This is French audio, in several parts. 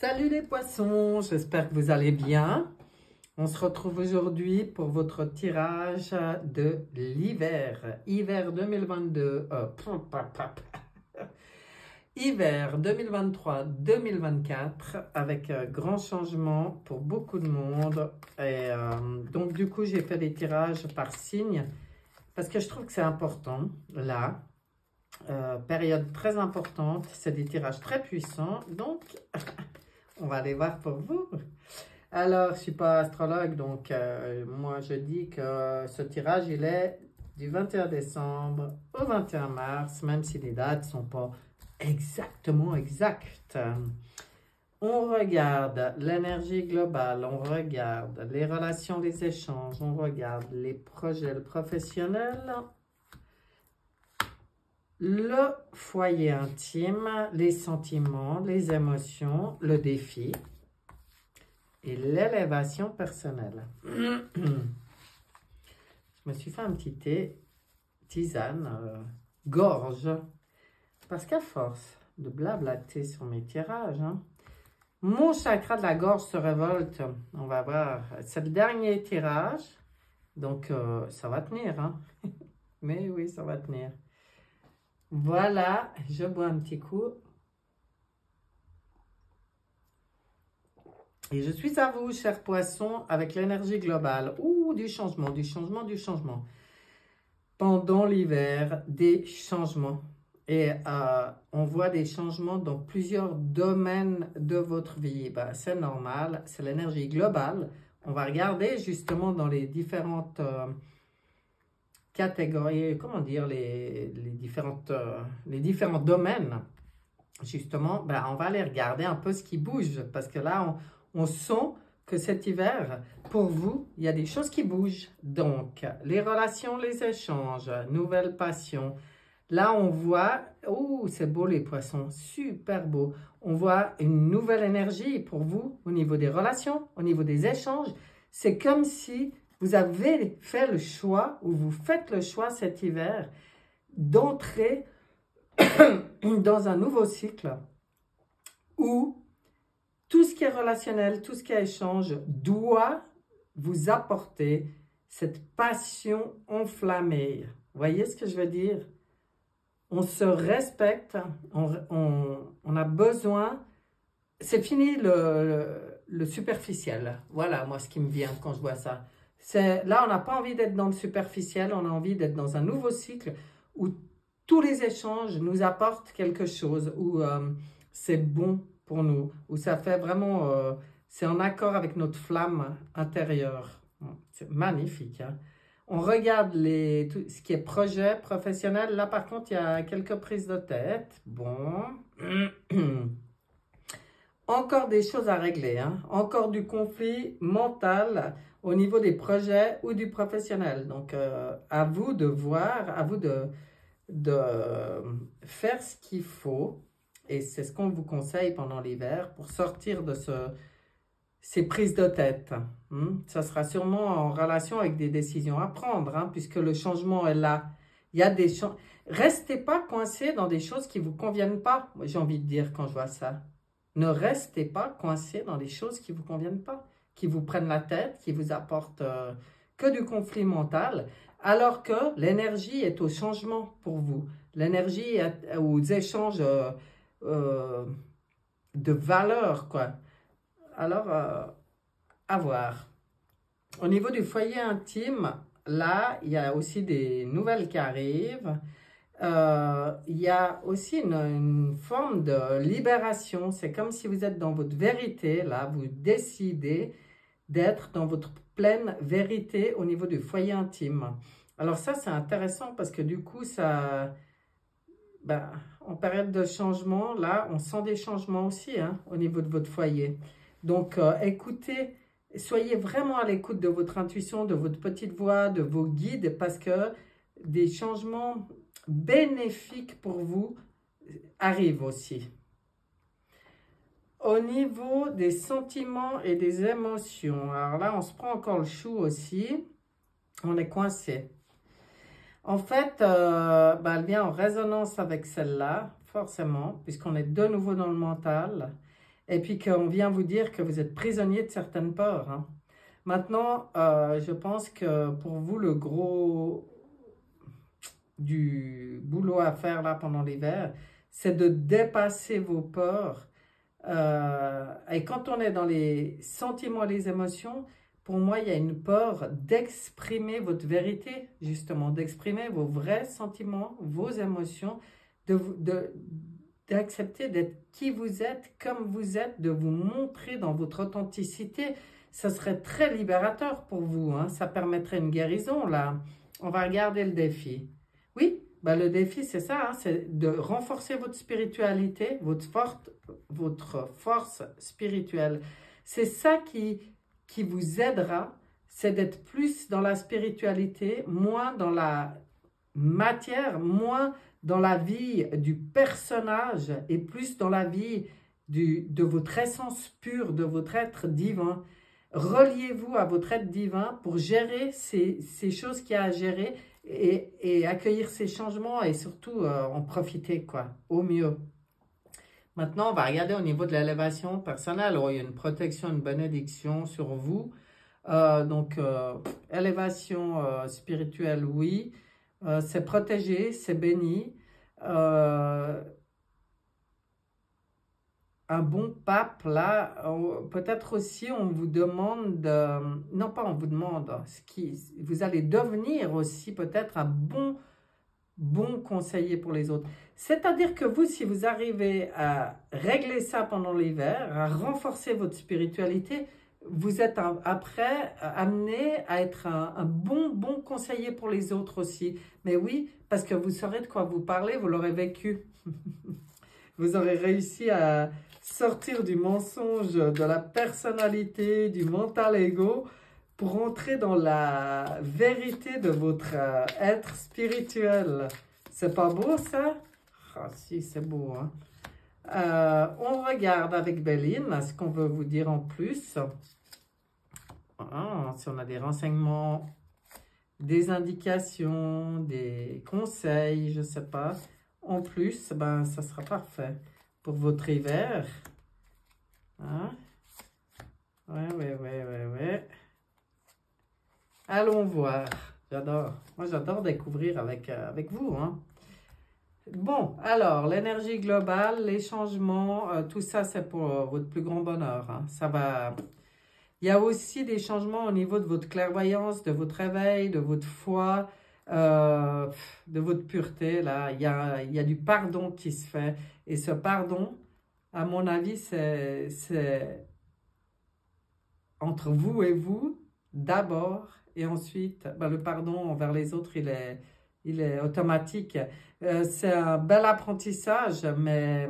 Salut les poissons, j'espère que vous allez bien. On se retrouve aujourd'hui pour votre tirage de l'hiver. Hiver 2022, hiver 2023-2024 avec grand changement pour beaucoup de monde. Et donc du coup, j'ai fait des tirages par signe parce que je trouve que c'est important là. Période très importante, c'est des tirages très puissants, donc on va aller voir pour vous. Alors, je ne suis pas astrologue, donc moi je dis que ce tirage, il est du 21 décembre au 21 mars, même si les dates ne sont pas exactement exactes. On regarde l'énergie globale, on regarde les relations, les échanges, on regarde les projets professionnels, le foyer intime, les sentiments, les émotions, le défi et l'élévation personnelle. Je me suis fait un petit thé, tisane, gorge, parce qu'à force de blablater sur mes tirages, mon chakra de la gorge se révolte. On va voir. C'est le dernier tirage, donc ça va tenir. Mais oui, ça va tenir. Voilà, je bois un petit coup. Et je suis à vous, chers poissons, avec l'énergie globale. Ouh, du changement, du changement, du changement. Pendant l'hiver, des changements. Et on voit des changements dans plusieurs domaines de votre vie. Ben, c'est normal, c'est l'énergie globale. On va regarder justement dans les différentes... catégories, comment dire, les différents domaines, justement, ben, on va aller regarder un peu ce qui bouge, parce que là, on sent que cet hiver, pour vous, il y a des choses qui bougent. Donc, les relations, les échanges, nouvelles passions. Là, on voit, oh, c'est beau les poissons, super beau. On voit une nouvelle énergie pour vous au niveau des relations, au niveau des échanges. C'est comme si vous avez fait le choix, ou vous faites le choix cet hiver, d'entrer dans un nouveau cycle où tout ce qui est relationnel, tout ce qui est échange doit vous apporter cette passion enflammée. Vous voyez ce que je veux dire? On se respecte, on a besoin, c'est fini le superficiel. Voilà, moi, ce qui me vient quand je vois ça. Là, on n'a pas envie d'être dans le superficiel, on a envie d'être dans un nouveau cycle où tous les échanges nous apportent quelque chose, où c'est bon pour nous, où ça fait vraiment, c'est en accord avec notre flamme intérieure. C'est magnifique. On regarde tout ce qui est projet professionnel. Là, par contre, il y a quelques prises de tête. Bon. Encore des choses à régler, encore du conflit mental au niveau des projets ou du professionnel. Donc, à vous de voir, à vous de faire ce qu'il faut. Et c'est ce qu'on vous conseille pendant l'hiver pour sortir de ces prises de tête. Ça sera sûrement en relation avec des décisions à prendre, puisque le changement est là. Il y a des changements. Restez pas coincés dans des choses qui ne vous conviennent pas, j'ai envie de dire quand je vois ça. Ne restez pas coincés dans des choses qui ne vous conviennent pas, qui vous prennent la tête, qui vous apportent que du conflit mental, alors que l'énergie est au changement pour vous. L'énergie est aux échanges de valeurs, quoi. Alors, à voir. Au niveau du foyer intime, là, il y a aussi des nouvelles qui arrivent. Il y a aussi une forme de libération. C'est comme si vous êtes dans votre vérité, là, vous décidez d'être dans votre pleine vérité au niveau du foyer intime. Alors ça, c'est intéressant parce que du coup, ça, ben, en période de changement, là, on sent des changements aussi au niveau de votre foyer. Donc, écoutez, soyez vraiment à l'écoute de votre intuition, de votre petite voix, de vos guides, parce que des changements bénéfiques pour vous arrivent aussi. Au niveau des sentiments et des émotions, alors là, on se prend encore le chou aussi, on est coincé. En fait, elle vient en résonance avec celle-là, forcément, puisqu'on est de nouveau dans le mental. et puis qu'on vient vous dire que vous êtes prisonnier de certaines peurs. Hein. Maintenant, je pense que pour vous, le gros du boulot à faire là pendant l'hiver, c'est de dépasser vos peurs. Et quand on est dans les sentiments et les émotions, pour moi, il y a une peur d'exprimer votre vérité, justement, d'exprimer vos vrais sentiments, vos émotions, d'accepter d'être qui vous êtes, comme vous êtes, de vous montrer dans votre authenticité. Ça serait très libérateur pour vous, hein. Ça permettrait une guérison, là. On va regarder le défi. Oui, ben le défi, c'est ça, hein, c'est de renforcer votre spiritualité, votre force spirituelle. C'est ça qui vous aidera, c'est d'être plus dans la spiritualité, moins dans la matière, moins dans la vie du personnage et plus dans la vie de votre essence pure, de votre être divin. Reliez-vous à votre être divin pour gérer ces choses qu'il y a à gérer et accueillir ces changements et surtout en profiter quoi, au mieux. Maintenant, on va regarder au niveau de l'élévation personnelle. Oh, il y a une protection, une bénédiction sur vous. Élévation spirituelle, oui. C'est protégé, c'est béni. Un bon pape, là, peut-être aussi on vous demande, non pas on vous demande, vous allez devenir aussi peut-être un bon conseiller pour les autres. C'est-à-dire que vous, si vous arrivez à régler ça pendant l'hiver, à renforcer votre spiritualité, vous êtes après amené à être un bon conseiller pour les autres aussi. Mais oui, parce que vous saurez de quoi vous parlez, vous l'aurez vécu. Vous aurez réussi à sortir du mensonge, de la personnalité, du mental ego, pour entrer dans la vérité de votre être spirituel. C'est pas beau ça? Ah si, c'est beau. Hein? On regarde avec Béline ce qu'on veut vous dire en plus. Ah, si on a des renseignements, des indications, des conseils, je sais pas. En plus, ben, ça sera parfait pour votre hiver. Hein? Ouais. Allons voir. J'adore. Moi, j'adore découvrir avec vous. Hein? Bon, alors, l'énergie globale, les changements, tout ça, c'est pour votre plus grand bonheur. Hein? Ça va... Il y a aussi des changements au niveau de votre clairvoyance, de votre réveil, de votre foi, de votre pureté. Là, il y a du pardon qui se fait. Et ce pardon, à mon avis, c'est entre vous et vous, d'abord, et ensuite, ben, le pardon envers les autres, il est automatique. C'est un bel apprentissage, mais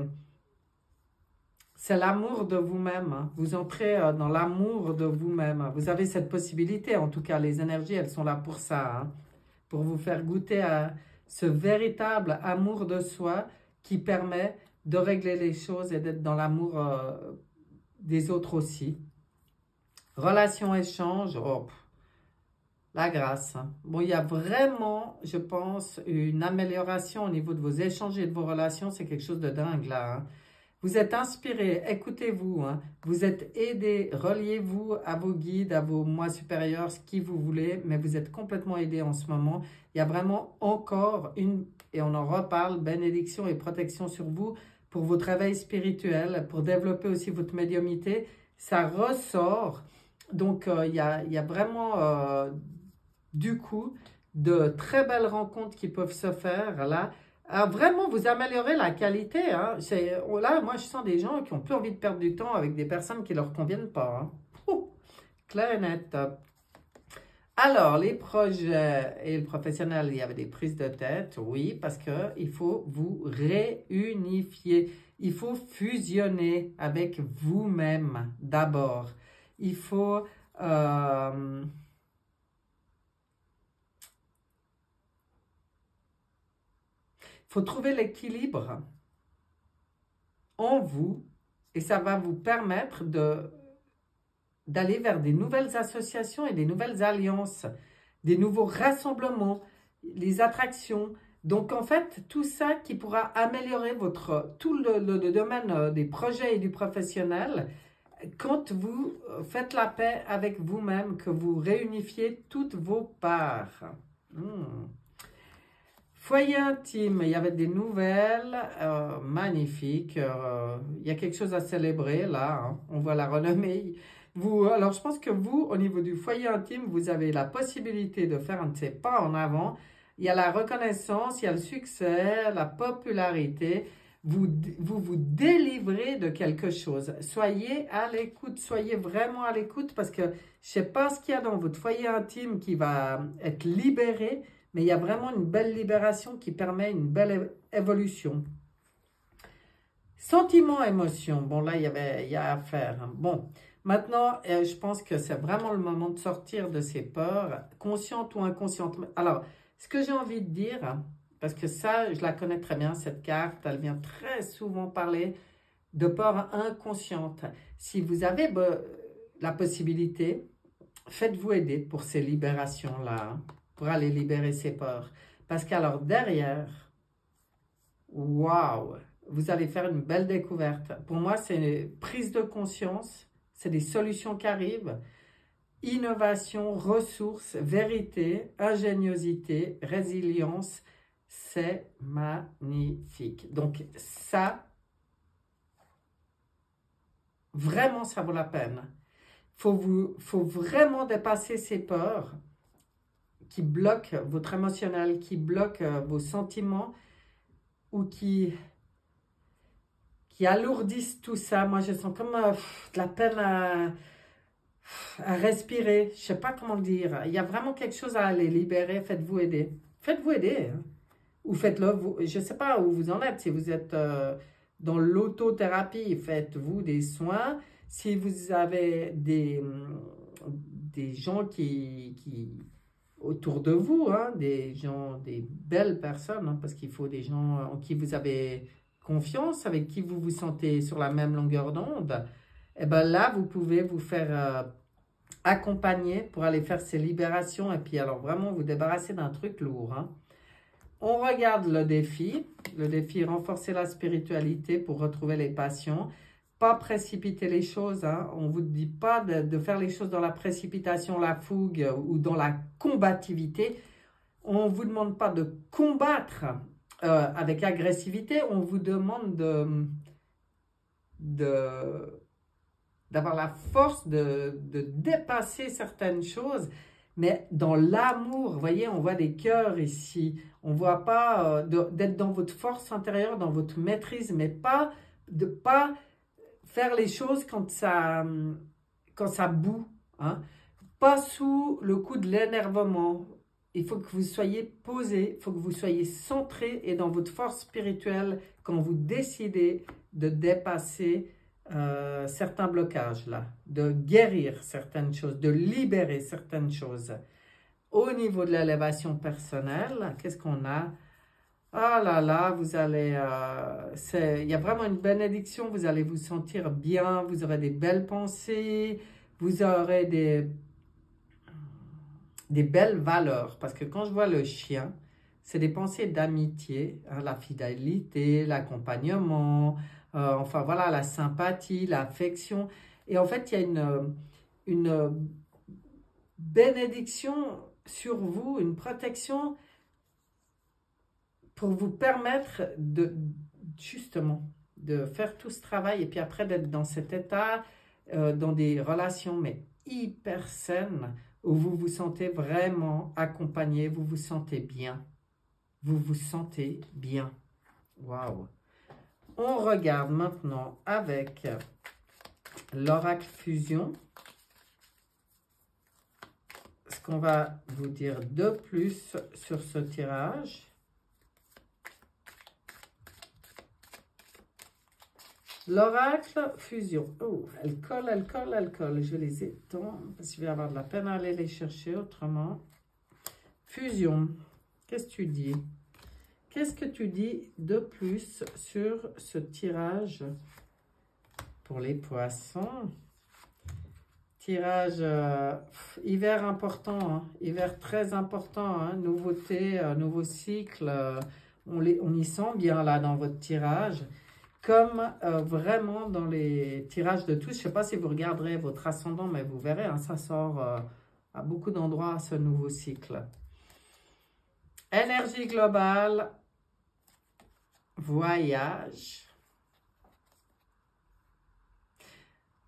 c'est l'amour de vous-même. Hein. Vous entrez dans l'amour de vous-même. Vous avez cette possibilité, en tout cas, les énergies, elles sont là pour ça, hein, pour vous faire goûter à ce véritable amour de soi qui permet de régler les choses et d'être dans l'amour des autres aussi. Relation, échange, oh, la grâce. Hein. Bon, il y a vraiment, je pense, une amélioration au niveau de vos échanges et de vos relations. C'est quelque chose de dingue là. Hein. Vous êtes inspiré, écoutez-vous. Hein. Vous êtes aidé, reliez-vous à vos guides, à vos moi supérieurs, ce qui vous voulez. Mais vous êtes complètement aidé en ce moment. Il y a vraiment encore une, et on en reparle, bénédiction et protection sur vous pour votre réveil spirituel, pour développer aussi votre médiumnité. Ça ressort. Donc, il y a vraiment, du coup, de très belles rencontres qui peuvent se faire là. Vraiment, vous améliorez la qualité. Hein. Là, moi, je sens des gens qui n'ont plus envie de perdre du temps avec des personnes qui ne leur conviennent pas. Hein. Clair et net. Alors, les projets et le professionnel, il y avait des prises de tête, oui, parce qu'il faut vous réunifier. Il faut fusionner avec vous-même d'abord. Il faut trouver l'équilibre en vous et ça va vous permettre d'aller vers des nouvelles associations et des nouvelles alliances, des nouveaux rassemblements, les attractions, Donc, en fait, tout ça qui pourra améliorer tout le domaine des projets et du professionnel quand vous faites la paix avec vous-même, que vous réunifiez toutes vos parts. Foyer intime, il y avait des nouvelles magnifiques. Il y a quelque chose à célébrer là. Hein. On voit la renommée. Alors, je pense que vous, au niveau du foyer intime, vous avez la possibilité de faire un de ces pas en avant. Il y a la reconnaissance, il y a le succès, la popularité. Vous délivrez de quelque chose. Soyez à l'écoute, soyez vraiment à l'écoute parce que je ne sais pas ce qu'il y a dans votre foyer intime qui va être libéré, mais il y a vraiment une belle libération qui permet une belle évolution. Sentiments, émotions. Bon, là, il y a à faire. Hein. Bon, maintenant, je pense que c'est vraiment le moment de sortir de ces peurs, conscientes ou inconscientes. Alors, ce que j'ai envie de dire, parce que ça, je la connais très bien, cette carte, elle vient très souvent parler de peur inconsciente. Si vous avez la possibilité, faites-vous aider pour ces libérations-là, hein, pour aller libérer ces peurs. Parce qu'alors derrière, waouh, vous allez faire une belle découverte. Pour moi, c'est une prise de conscience, c'est des solutions qui arrivent. Innovation, ressources, vérité, ingéniosité, résilience, c'est magnifique. Donc ça, vraiment, ça vaut la peine. Faut vraiment dépasser ces peurs qui bloquent votre émotionnel, qui bloquent vos sentiments ou qui alourdissent tout ça. Moi, je sens comme de la peine à respirer. Je ne sais pas comment le dire. Il y a vraiment quelque chose à aller libérer. Faites-vous aider. Faites-vous aider. Hein. Ou faites-le. Je ne sais pas où vous en êtes. Si vous êtes dans l'autothérapie, faites-vous des soins. Si vous avez des gens qui autour de vous, hein, des gens, des belles personnes, hein, parce qu'il faut des gens en qui vous avez confiance, avec qui vous vous sentez sur la même longueur d'onde, et bien là, vous pouvez vous faire accompagner pour aller faire ces libérations et puis alors vraiment vous débarrasser d'un truc lourd. Hein. On regarde le défi renforcer la spiritualité pour retrouver les passions. Pas précipiter les choses, hein. On ne vous dit pas de faire les choses dans la précipitation, la fougue ou dans la combativité. On ne vous demande pas de combattre avec agressivité, on vous demande d'avoir la force de dépasser certaines choses, mais dans l'amour. Vous voyez, on voit des cœurs ici, on ne voit pas d'être dans votre force intérieure, dans votre maîtrise, mais pas faire les choses quand ça bout, hein. Pas sous le coup de l'énervement. Il faut que vous soyez posé, il faut que vous soyez centré et dans votre force spirituelle quand vous décidez de dépasser certains blocages là, de guérir certaines choses, de libérer certaines choses. Au niveau de l'élévation personnelle, qu'est-ce qu'on a? Ah là là, vous allez, il y a vraiment une bénédiction, vous allez vous sentir bien, vous aurez des belles pensées, vous aurez des belles valeurs. Parce que quand je vois le chien, c'est des pensées d'amitié, hein, la fidélité, l'accompagnement, enfin voilà, la sympathie, l'affection. Et en fait, il y a une bénédiction sur vous, une protection pour vous permettre justement de faire tout ce travail et puis après d'être dans cet état, dans des relations mais hyper saines où vous vous sentez vraiment accompagné, vous vous sentez bien. Vous vous sentez bien. Waouh! On regarde maintenant avec l'oracle fusion ce qu'on va vous dire de plus sur ce tirage. L'oracle fusion. Oh, elle colle, elle colle, elle colle. Je les étends parce que je vais avoir de la peine à aller les chercher autrement. Fusion. Qu'est-ce que tu dis? Qu'est-ce que tu dis de plus sur ce tirage pour les poissons? tirage hiver important, hein, hiver très important, hein, nouveauté, nouveau cycle, on y sent bien là dans votre tirage, comme vraiment dans les tirages de tous. Je ne sais pas si vous regarderez votre ascendant, mais vous verrez, hein, ça sort à beaucoup d'endroits ce nouveau cycle. Énergie globale, voyage.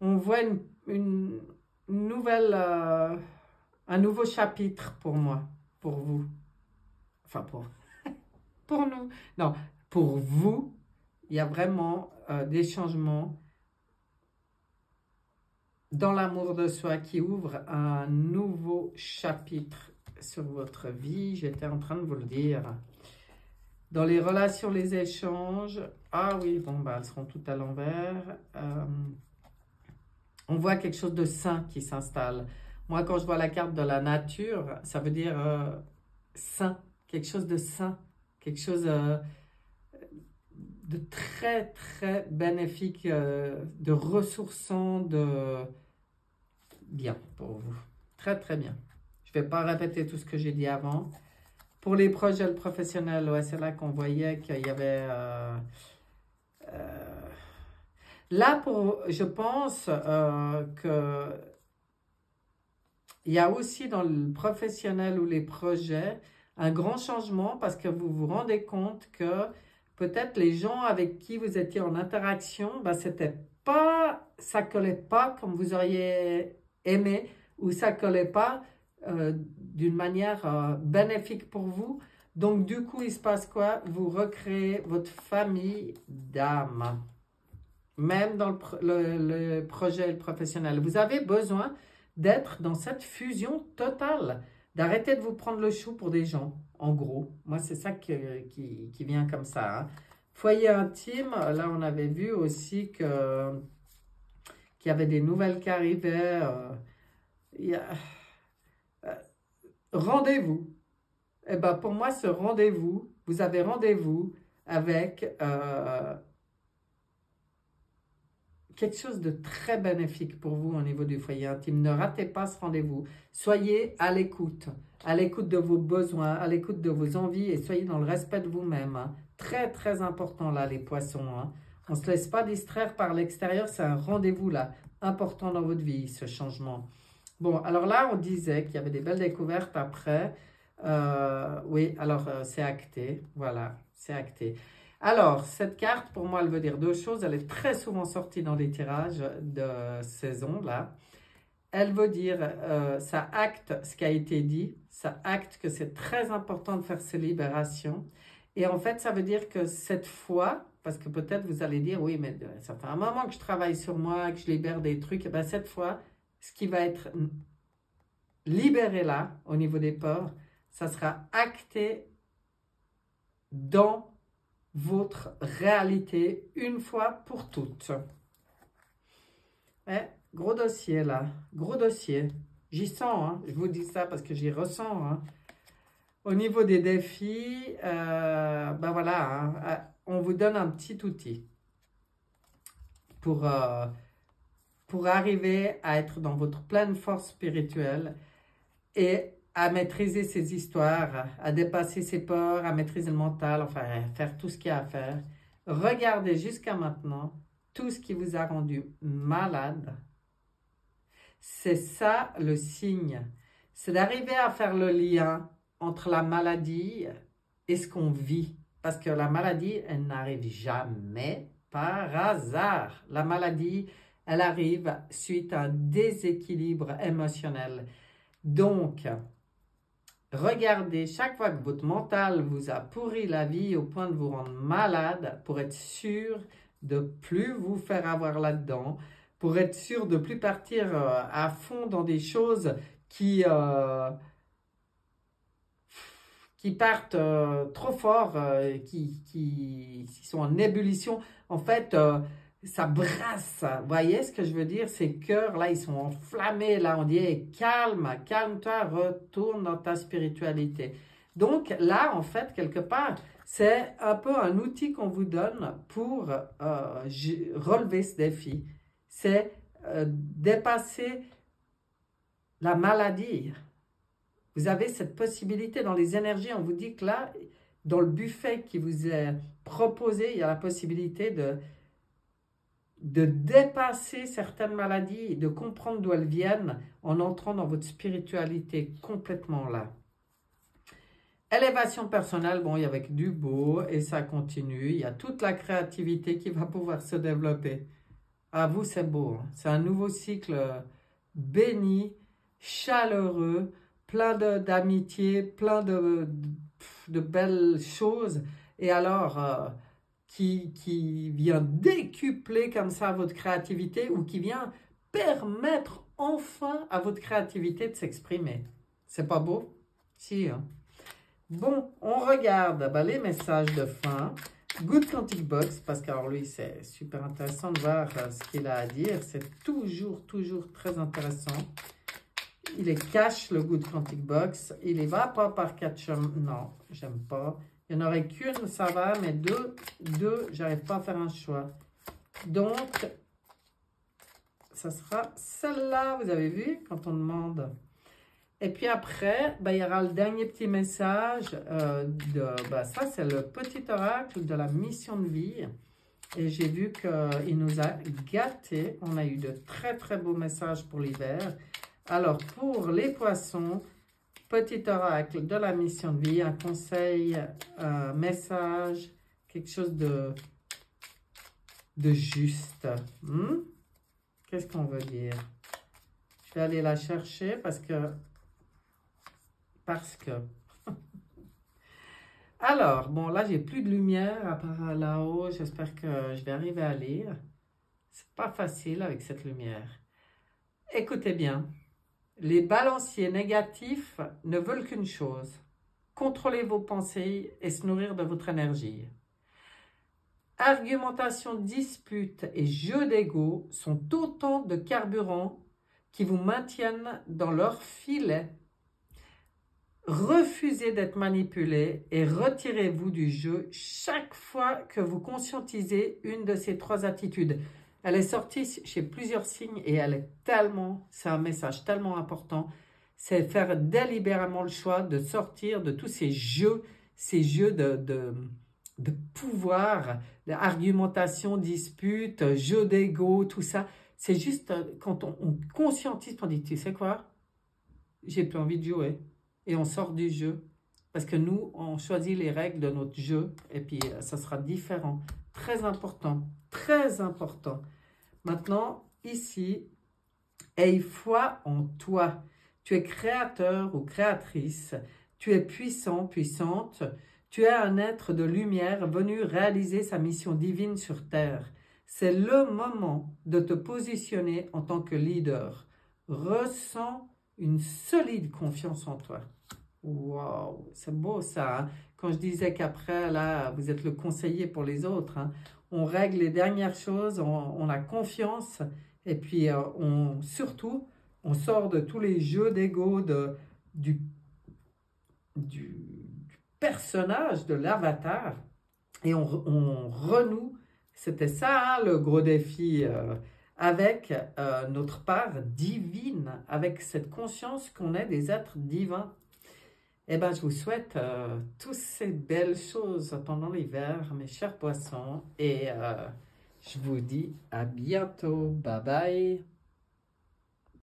On voit une nouvelle, un nouveau chapitre pour moi, pour vous. Enfin, pour nous. Non, pour vous, il y a vraiment des changements dans l'amour de soi qui ouvre un nouveau chapitre sur votre vie. J'étais en train de vous le dire. Dans les relations, les échanges. Ah oui, bon, bah, elles seront toutes à l'envers. On voit quelque chose de sain qui s'installe. Moi, quand je vois la carte de la nature, ça veut dire sain, quelque chose de sain, quelque chose de très, très bénéfique, de ressourçant, de bien pour vous. Très, très bien. Je ne vais pas répéter tout ce que j'ai dit avant. Pour les projets professionnels, ouais, c'est là qu'on voyait qu'il y avait... là, je pense que il y a aussi dans le professionnel ou les projets un grand changement parce que vous vous rendez compte que peut-être les gens avec qui vous étiez en interaction, ben, ça collait pas comme vous auriez aimé ou ça collait pas d'une manière bénéfique pour vous. Donc, du coup, il se passe quoi? Vous recréez votre famille d'âme. Même dans le projet professionnel. Vous avez besoin d'être dans cette fusion totale, d'arrêter de vous prendre le chou pour des gens, en gros. Moi, c'est ça qui vient comme ça. Hein. Foyer intime, là, on avait vu aussi qu'il y avait des nouvelles qui arrivaient. Rendez-vous. Eh ben, pour moi, ce rendez-vous, vous avez rendez-vous avec... quelque chose de très bénéfique pour vous au niveau du foyer intime. Ne ratez pas ce rendez-vous. Soyez à l'écoute de vos besoins, à l'écoute de vos envies et soyez dans le respect de vous-même. Hein. Très, très important là, les poissons. Hein. On ne se laisse pas distraire par l'extérieur. C'est un rendez-vous là, important dans votre vie, ce changement. Bon, alors là, on disait qu'il y avait des belles découvertes après. Oui, alors c'est acté. Voilà, c'est acté. Alors, cette carte, pour moi, elle veut dire deux choses. Elle est très souvent sortie dans les tirages de saison, là. Elle veut dire, ça acte ce qui a été dit, ça acte que c'est très important de faire ces libérations. Et en fait, ça veut dire que cette fois, parce que peut-être vous allez dire, oui, mais ça fait un moment que je travaille sur moi, que je libère des trucs, et bien cette fois, ce qui va être libéré là, au niveau des peurs, ça sera acté dans votre réalité une fois pour toutes. Gros dossier là, gros dossier. J'y sens, hein. Je vous dis ça parce que j'y ressens. Hein. Au niveau des défis, ben voilà, hein, on vous donne un petit outil pour arriver à être dans votre pleine force spirituelle et à maîtriser ses histoires, à dépasser ses peurs, à maîtriser le mental, enfin, à faire tout ce qu'il y a à faire. Regardez jusqu'à maintenant tout ce qui vous a rendu malade. C'est ça le signe. C'est d'arriver à faire le lien entre la maladie et ce qu'on vit. Parce que la maladie, elle n'arrive jamais par hasard. La maladie, elle arrive suite à un déséquilibre émotionnel. Donc, regardez, chaque fois que votre mental vous a pourri la vie au point de vous rendre malade, pour être sûr de plus vous faire avoir là-dedans, pour être sûr de plus partir à fond dans des choses qui partent trop fort, qui sont en ébullition. En fait, ça brasse. Vous voyez ce que je veux dire? Ces cœurs, là, ils sont enflammés. Là, on dit, hey, calme, calme-toi, retourne dans ta spiritualité. Donc, là, en fait, quelque part, c'est un peu un outil qu'on vous donne pour relever ce défi. C'est dépasser la maladie. Vous avez cette possibilité dans les énergies. On vous dit que là, dans le buffet qui vous est proposé, il y a la possibilité de dépasser certaines maladies, de comprendre d'où elles viennent en entrant dans votre spiritualité complètement là. Élévation personnelle, bon, il y a avec du beau et ça continue. Il y a toute la créativité qui va pouvoir se développer. À vous, c'est beau. Hein. C'est un nouveau cycle béni, chaleureux, plein d'amitié, plein de belles choses. Et alors, qui vient décupler comme ça votre créativité ou qui vient permettre enfin à votre créativité de s'exprimer. C'est pas beau? Si, hein? Bon, on regarde les messages de fin. Good Quantic Box, parce que alors lui, c'est super intéressant de voir ce qu'il a à dire. C'est toujours très intéressant. Il est cash, le Good Quantic Box. Il y va pas par 4 chemins. Non, j'aime pas. Il n'y en aurait qu'une, ça va, mais deux, j'arrive pas à faire un choix. Donc, ça sera celle-là, vous avez vu, quand on demande. Et puis après, il y aura le dernier petit message. Ça, c'est le petit oracle de la mission de vie. Et j'ai vu qu'il nous a gâtés. On a eu de très beaux messages pour l'hiver. Alors, pour les poissons, petit oracle de la mission de vie, un conseil, un message, quelque chose de juste. Qu'est-ce qu'on veut dire? Je vais aller la chercher parce que... Alors, bon, là, j'ai plus de lumière à part là-haut. J'espère que je vais arriver à lire. C'est pas facile avec cette lumière. Écoutez bien. Les balanciers négatifs ne veulent qu'une chose. Contrôler vos pensées et se nourrir de votre énergie. Argumentation, dispute et jeu d'ego sont autant de carburants qui vous maintiennent dans leur filet. Refusez d'être manipulé et retirez-vous du jeu chaque fois que vous conscientisez une de ces 3 attitudes. Elle est sortie chez plusieurs signes et c'est un message tellement important. C'est faire délibérément le choix de sortir de tous ces jeux de pouvoir, d'argumentation, dispute, jeu d'ego, tout ça. C'est juste quand on conscientise, on dit, tu sais quoi, j'ai plus envie de jouer. Et on sort du jeu. Parce que nous, on choisit les règles de notre jeu. Et puis, ça sera différent. Très important. Très important. Maintenant, ici, aie foi en toi. Tu es créateur ou créatrice. Tu es puissant, puissante. Tu es un être de lumière venu réaliser sa mission divine sur Terre. C'est le moment de te positionner en tant que leader. Ressens une solide confiance en toi. Waouh, c'est beau ça. Hein? Quand je disais qu'après, là, vous êtes le conseiller pour les autres, hein, on règle les dernières choses, on a confiance, et puis surtout, on sort de tous les jeux d'ego du personnage, de l'avatar, et on renoue. C'était ça, hein, le gros défi, avec notre part divine, avec cette conscience qu'on est des êtres divins. Eh bien, je vous souhaite toutes ces belles choses pendant l'hiver, mes chers poissons, et je vous dis à bientôt. Bye bye.